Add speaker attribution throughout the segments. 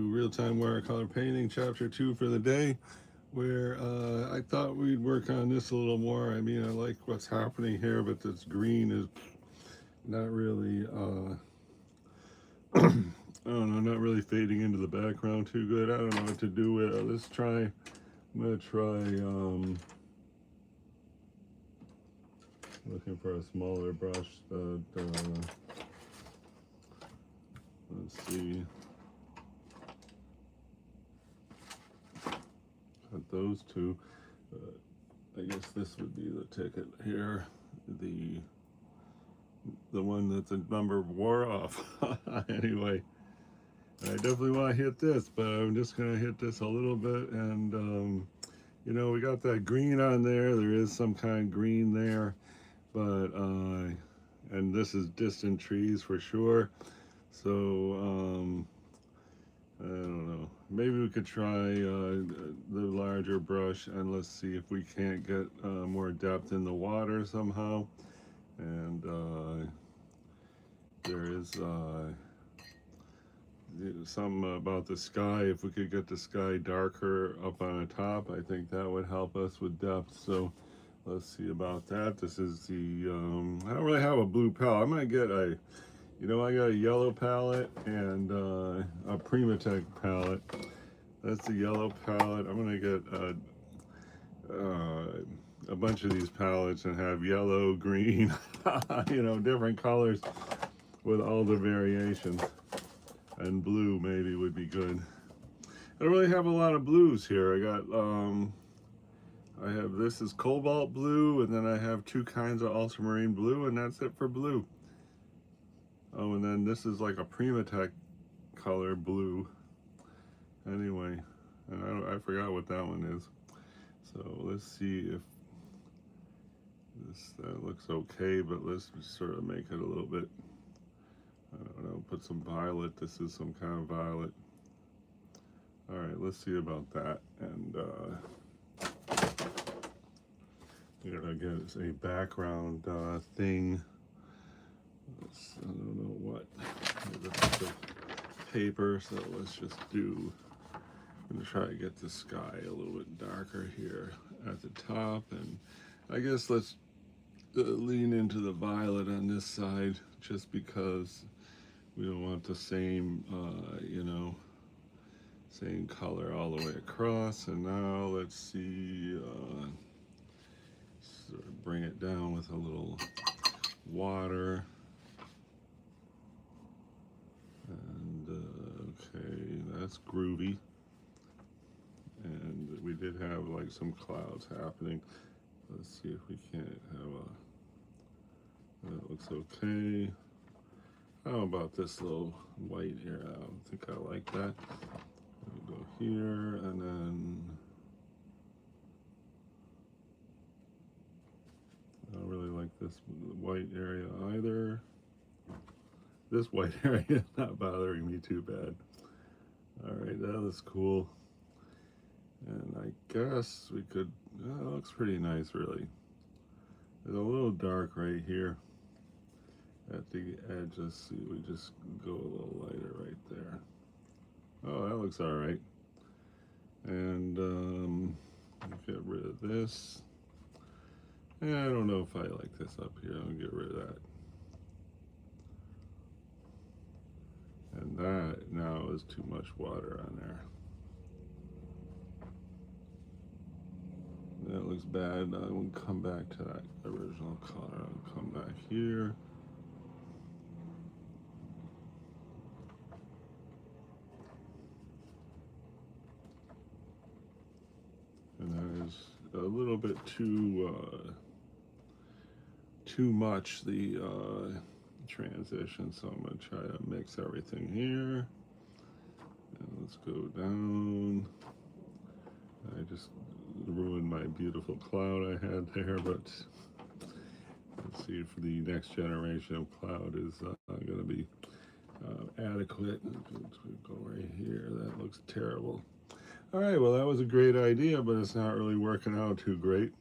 Speaker 1: Real-time watercolor painting, chapter 2 for the day, where I thought we'd work on this a little more. I mean, I like what's happening here, but this green is not really, I don't know, not really fading into the background too good. I don't know what to do with it. Let's try, I'm going to try looking for a smaller brush that, let's see, got those two. I guess this would be the ticket here, the one that the number wore off. Anyway, I definitely want to hit this, but I'm just going to hit this a little bit. And you know, we got that green on there. There is some kind of green there, but and this is distant trees for sure. So I don't know. Maybe we could try the larger brush, and let's see if we can't get more depth in the water somehow. And there is something about the sky. If we could get the sky darker up on the top, I think that would help us with depth. So let's see about that. This is the, I don't really have a blue palette. I'm going to get a, you know, I got a yellow palette and a Primatech palette. That's the yellow palette. I'm going to get a bunch of these palettes and have yellow, green, you know, different colors with all the variations. And blue maybe would be good. I don't really have a lot of blues here. I got, I have, this is cobalt blue, and then I have two kinds of ultramarine blue, and that's it for blue. Oh, and then this is like a Primatech color blue. Anyway, and I forgot what that one is. So let's see if this looks okay, but let's sort of make it a little bit, I don't know, put some violet. This is some kind of violet. All right, let's see about that. And we're gonna get a background thing. I don't know what. There's a bunch of paper, so let's just do. I'm gonna try to get the sky a little bit darker here at the top, and I guess let's lean into the violet on this side, just because we don't want the same, you know, same color all the way across. And now let's see, sort of bring it down with a little water. And okay, that's groovy. And we did have like some clouds happening. Let's see if we can't have a, that looks okay. How about this little white here? I don't think I like that. We'll go here, and then I don't really like this white area either. This white area is not bothering me too bad. All right, that is cool. And I guess we could, that looks pretty nice really. There's a little dark right here at the edge. Let's see, we just go a little lighter right there. Oh, that looks all right. And get rid of this. Yeah, I don't know if I like this up here. I'll get rid of that. And that now is too much water on there. That looks bad. I will come back to that original color. I'll come back here. And that is a little bit too much, the transition. So I'm going to try to mix everything here. And let's go down. I just ruined my beautiful cloud I had there, but let's see if the next generation of cloud is going to be adequate. Go right here. That looks terrible. All right, well, that was a great idea, but it's not really working out too great.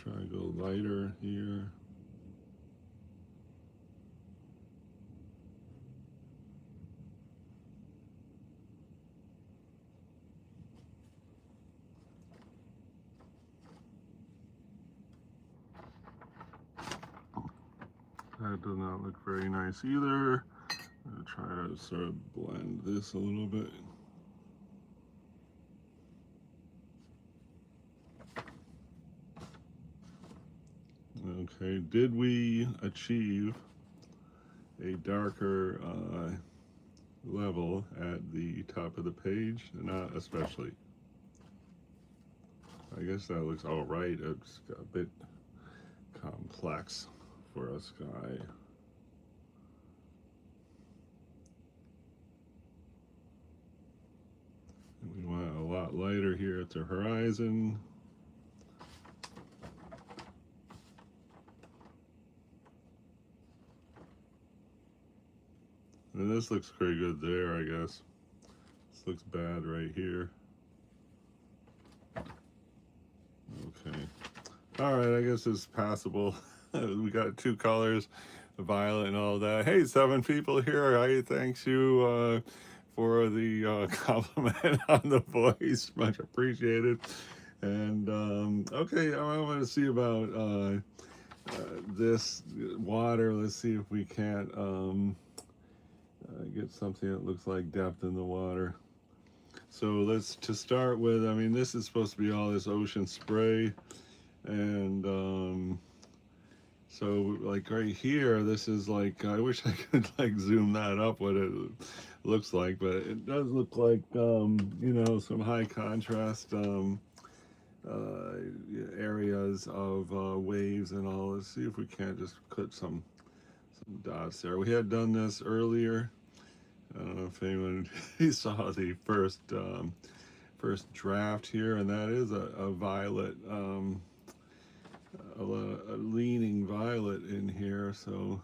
Speaker 1: try to go lighter here. That does not look very nice either. I'm going to try to sort of blend this a little bit. Okay, did we achieve a darker level at the top of the page? Not especially. I guess that looks all right. It's got a bit complex for a sky. We want a lot lighter here at the horizon. And this looks pretty good there, I guess. This looks bad right here. Okay. All right, I guess it's passable. We got two colors, violet and all that. Hey, 7 people here. I thanks you for the compliment on the voice. Much appreciated. And okay, I want to see about this water. Let's see if we can't get something that looks like depth in the water. So to start with, I mean, this is supposed to be all this ocean spray, and so like right here, this is like, I wish I could like zoom that up what it looks like, but it does look like you know, some high contrast areas of waves and all. Let's see if we can't just put some dots there. We had done this earlier. I don't know if anyone saw the first draft here, and that is a violet, a leaning violet in here. So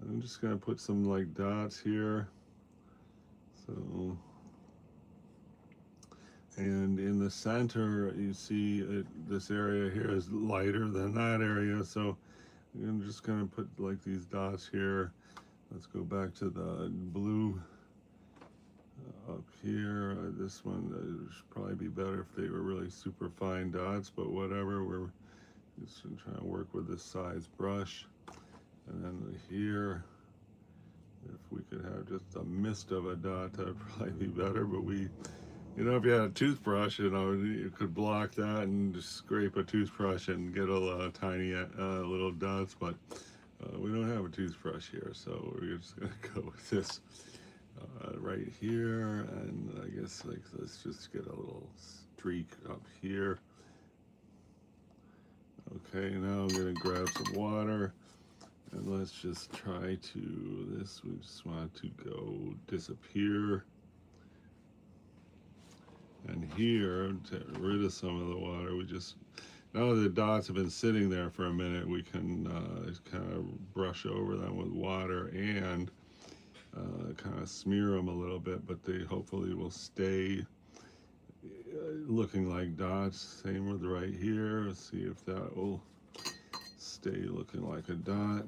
Speaker 1: I'm just gonna put some like dots here. So, and in the center, you see this area here is lighter than that area. So I'm just gonna put like these dots here. Let's go back to the blue up here. This one should probably be better if they were really super fine dots, but whatever. We're just trying to work with this size brush. And then here, if we could have just a mist of a dot, that'd probably be better. But we, you know, if you had a toothbrush, you know, you could block that and just scrape a toothbrush and get a tiny little dots. But we don't have a toothbrush here, so we're just gonna go with this right here, and I guess like let's just get a little streak up here. Okay, now I'm gonna grab some water, and let's just try to, we just want to go disappear. And here, to get rid of some of the water, we just, now that the dots have been sitting there for a minute, we can kind of brush over them with water and kind of smear them a little bit, but they hopefully will stay looking like dots. Same with right here. Let's see if that will stay looking like a dot.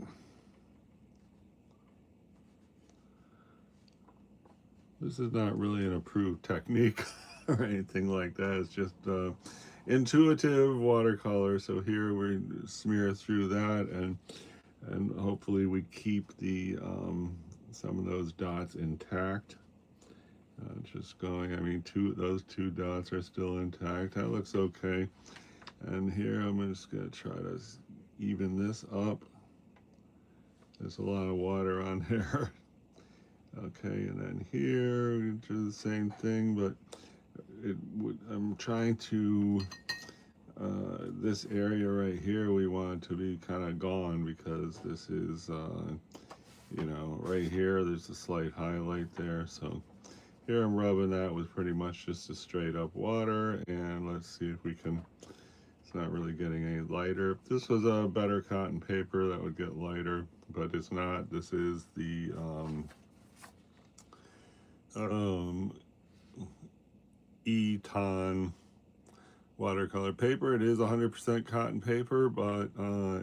Speaker 1: This is not really an approved technique or anything like that. It's just intuitive watercolor. So here we smear through that, and hopefully we keep the some of those dots intact. Just going, I mean, those two dots are still intact. That looks okay. And here I'm just gonna try to even this up. There's a lot of water on there. Okay, and then here we do the same thing, but I'm trying to, this area right here we want to be kind of gone, because this is, you know, right here there's a slight highlight there. So here I'm rubbing that with pretty much just a straight up water, and let's see if we can, it's not really getting any lighter. If this was a better cotton paper, that would get lighter, but it's not. This is the Eton watercolor paper. It is 100% cotton paper, but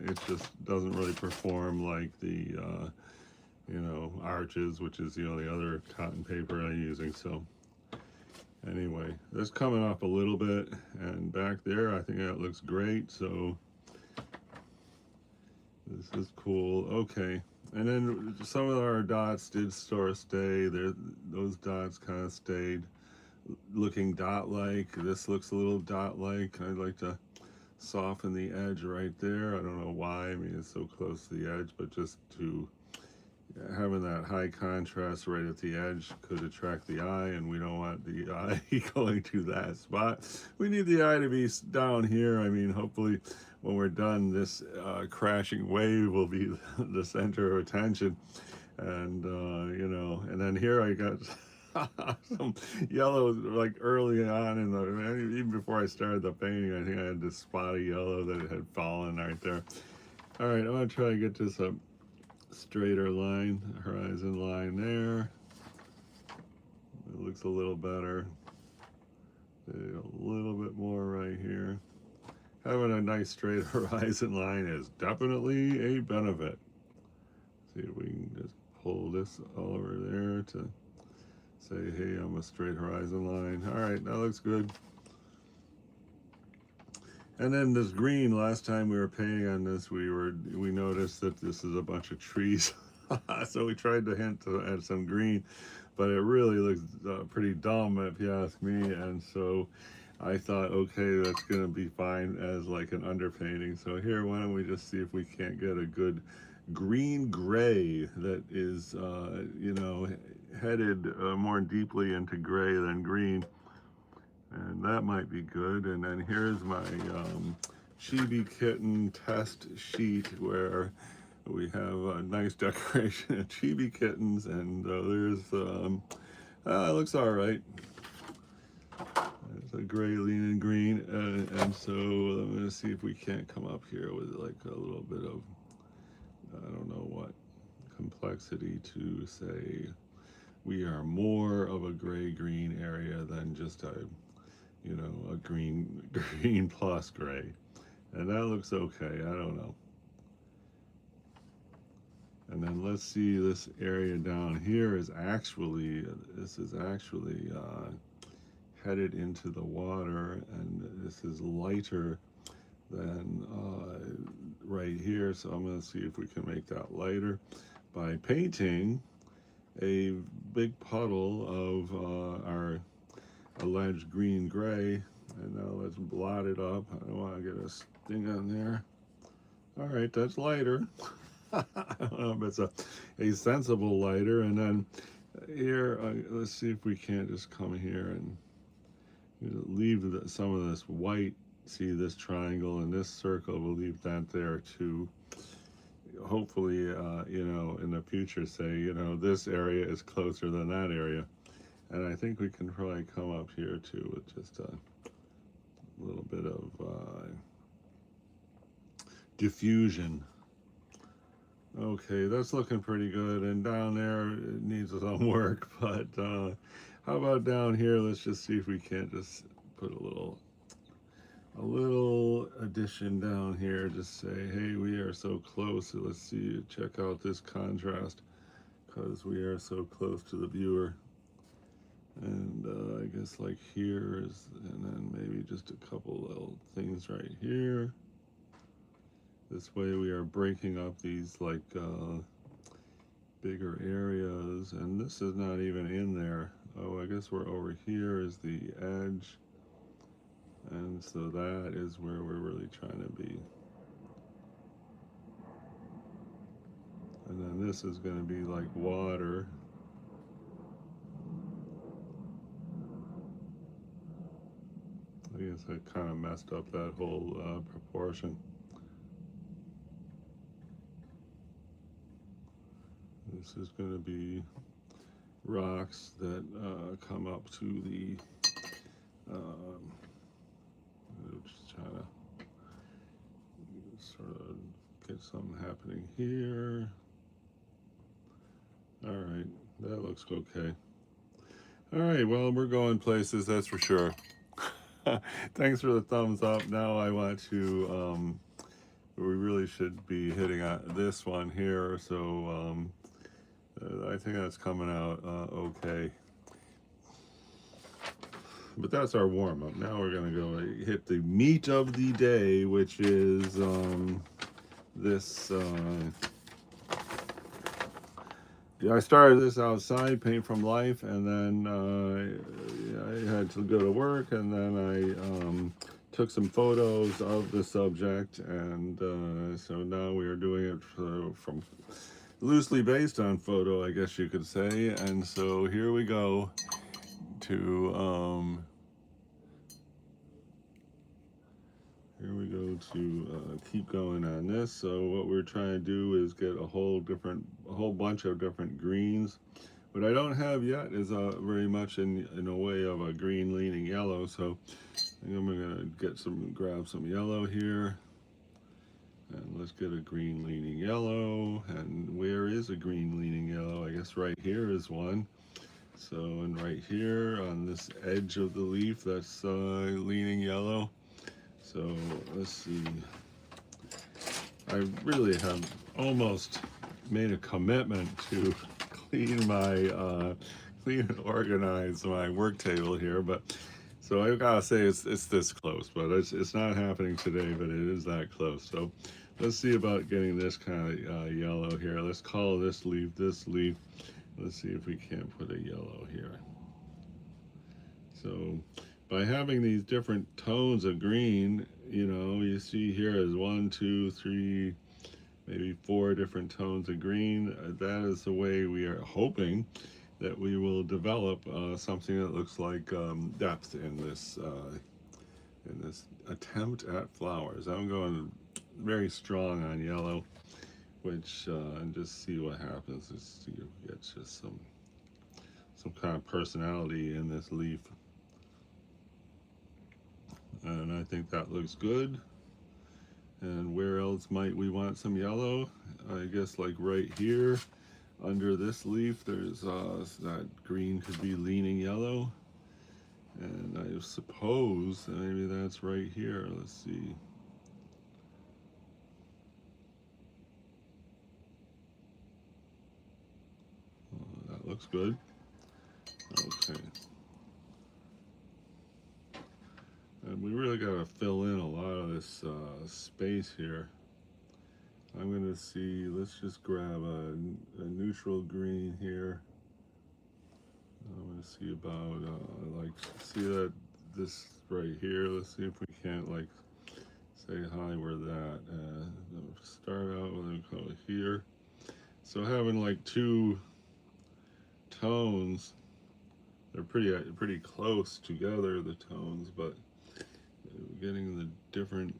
Speaker 1: it just doesn't really perform like the you know, Arches, which is the only other cotton paper I'm using. So anyway, that's coming up a little bit, and back there I think that looks great. So this is cool. Okay, and then some of our dots did sort of stay there. Those dots kind of stayed looking dot-like. This looks a little dot-like. I'd like to soften the edge right there. I don't know why. I mean, it's so close to the edge, but just to having that high contrast right at the edge could attract the eye, and we don't want the eye going to that spot. We need the eye to be down here. I mean, hopefully when we're done, this crashing wave will be the center of attention. And you know, and then here I got some yellow like early on in the, even before I started the painting, I think I had this spot of yellow that had fallen right there. All right, I'm gonna try to get this up straighter line, horizon line there. It looks a little better. A little bit more right here. Having a nice straight horizon line is definitely a benefit. See if we can just pull this over there to say, hey, I'm a straight horizon line. All right, that looks good. And then this green, last time we were painting on this, we noticed that this is a bunch of trees. So we tried to hint to add some green, but it really looks pretty dumb if you ask me. And so I thought, okay, that's gonna be fine as like an underpainting. So here, why don't we just see if we can't get a good green gray that is, you know, headed more deeply into gray than green. And that might be good. And then here's my Chibi Kitten test sheet where we have a nice decoration of Chibi Kittens, and there's, it looks all right. It's a gray leaning green, and so I'm gonna see if we can't come up here with like a little bit of, I don't know what, complexity to say we are more of a gray-green area than just a, you know, a green plus gray. And that looks okay, I don't know. And then let's see, this area down here is actually, headed into the water, and this is lighter than right here. So I'm gonna see if we can make that lighter by painting a big puddle of our alleged green gray. And now let's blot it up. I don't want to get a sting on there. All right, that's lighter. I don't know if it's a sensible lighter. And then here, let's see if we can't just come here and leave some of this white. See this triangle and this circle, we'll leave that there too. Hopefully, you know, in the future say, you know, this area is closer than that area. And I think we can probably come up here too with just a little bit of diffusion. Okay, that's looking pretty good. And down there, it needs some work, but how about down here? Let's just see if we can't just put a little addition down here. Just say, hey, we are so close. So let's see, check out this contrast, because we are so close to the viewer. And I guess like here is, and then maybe just a couple little things right here. This way we are breaking up these like bigger areas, and this is not even in there. Oh, I guess we're over here is the edge, and so that is where we're really trying to be. And then this is going to be like water. I guess I kind of messed up that whole proportion. This is going to be rocks that come up to the, just trying to sort of get something happening here. All right, that looks okay. All right, well, we're going places, that's for sure. Thanks for the thumbs up. Now I want to, we really should be hitting this one here. So I think that's coming out okay. But that's our warm up. Now we're going to go hit the meat of the day, which is this. I started this outside, paint from life, and then I had to go to work, and then I took some photos of the subject, and so now we are doing it from loosely based on photo, I guess you could say. And so here we go to keep going on this. So what we're trying to do is get a whole bunch of different greens. What I don't have yet is very much in a way of a green leaning yellow. So I think I'm gonna grab some yellow here, and let's get a green leaning yellow. And where is a green leaning yellow? I guess right here is one. So, and right here on this edge of the leaf, that's leaning yellow. So let's see. I really have almost made a commitment to clean and organize my work table here, but so I gotta say it's this close, but it's not happening today, but it is that close. So let's see about getting this kind of yellow here. Let's call this leaf this leaf. Let's see if we can't put a yellow here. So by having these different tones of green, you see here is 1, 2, 3, maybe 4 different tones of green. That is the way we are hoping that we will develop something that looks like depth in this attempt at flowers. I'm going very strong on yellow, which and just see what happens. Just see if we get just some kind of personality in this leaf. And I think that looks good. And where else might we want some yellow? I guess like right here under this leaf, there's that green could be leaning yellow. And I suppose maybe that's right here. Let's see. That looks good. Okay. And we really got to fill in a lot of this space here. I'm going to see, let's just grab a neutral green here. I'm going to see about, see that this right here. Let's see if we can't, say hi where that. Start out with a color here. So having like 2 tones, they're pretty close together, the tones, but getting the different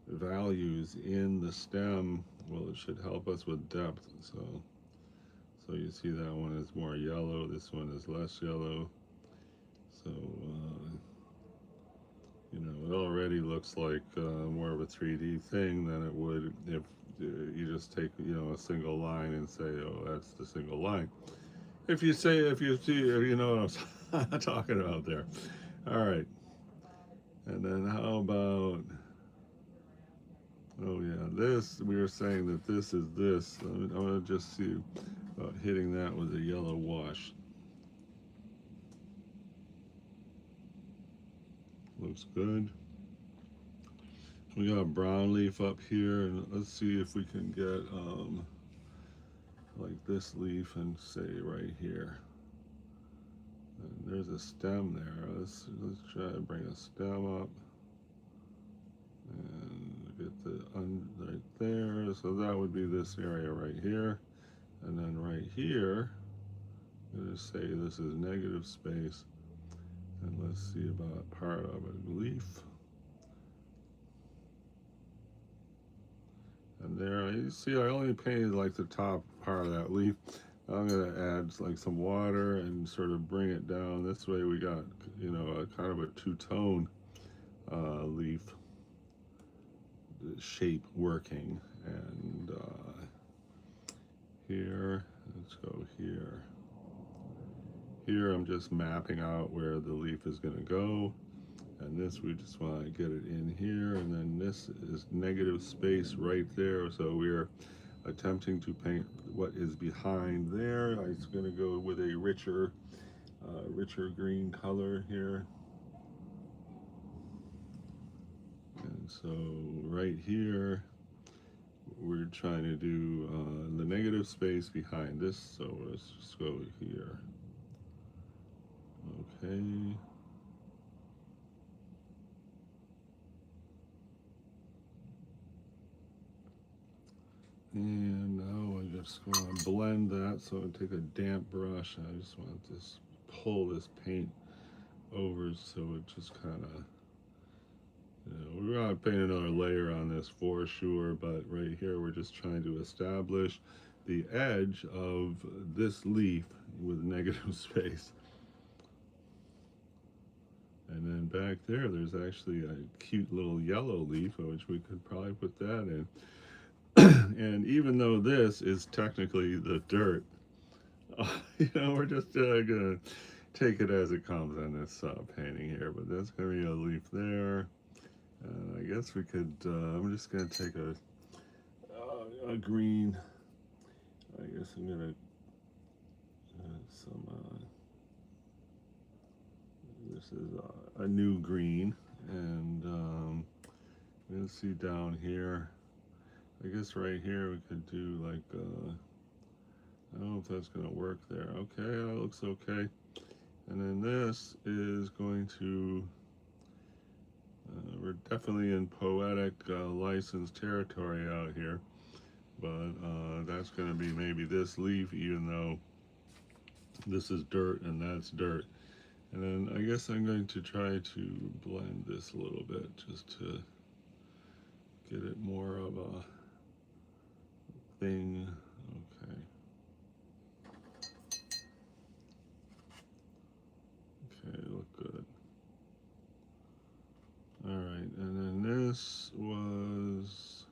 Speaker 1: values in the stem, well, it should help us with depth. So you see that one is more yellow, this one is less yellow. So it already looks like more of a 3D thing than it would if you just take a single line and say, oh, that's the single line. If you know what I'm talking about there. All right. And then how about, oh yeah, this, we were saying that this is this. I want to just see about hitting that with a yellow wash. Looks good. We got a brown leaf up here, and let's see if we can get like this leaf and say right here. And there's a stem there. Let's try to bring a stem up and get the right there. So that would be this area right here, and then right here, I'm gonna say this is negative space, and let's see about part of a leaf. And there, you see, I only painted like the top part of that leaf. I'm gonna add like some water and sort of bring it down. This way we got, a kind of a 2-tone leaf shape working. And here, let's go here. Here I'm just mapping out where the leaf is going to go. And this, we just want to get it in here. And then this is negative space right there. So we're attempting to paint what is behind there. I'm going to go with a richer green color here. And so right here, we're trying to do the negative space behind this. So let's just go here. Okay. And now I just want to blend that. So I take a damp brush. I just want to just pull this paint over so it just kind of, we're going to paint another layer on this for sure, but right here we're just trying to establish the edge of this leaf with negative space. And then back there's actually a cute little yellow leaf, which we could probably put that in. And even though this is technically the dirt, we're just gonna take it as it comes on this painting here. But that's gonna be a leaf there. I guess we could, I'm just gonna take a green, I guess I'm gonna, this is a new green, and let's see down here, I guess right here we could do like, I don't know if that's gonna work there. Okay, that looks okay. And then this is going to, we're definitely in poetic license territory out here, but that's going to be maybe this leaf, even though this is dirt and that's dirt. And then I guess I'm going to try to blend this a little bit just to get it more of a thing. Okay. Okay, look good. All right, and then this was,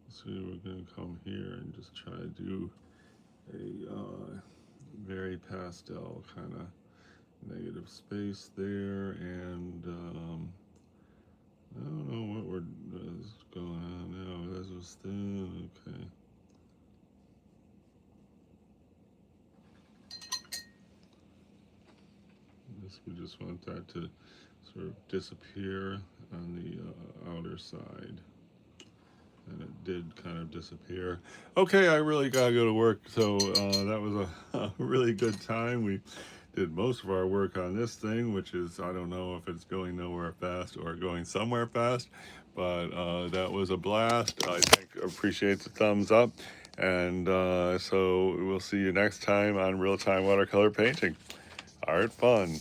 Speaker 1: let's see, we're gonna come here and just try to do a very pastel kind of negative space there, and I don't know what is going on now. This was thin, okay. We just want that to sort of disappear on the outer side. And it did kind of disappear. Okay, I really gotta go to work. So that was a really good time. We did most of our work on this thing, which is, I don't know if it's going nowhere fast or going somewhere fast, but that was a blast. I appreciate the thumbs up. And so we'll see you next time on Real Time Watercolor Painting. Art fun.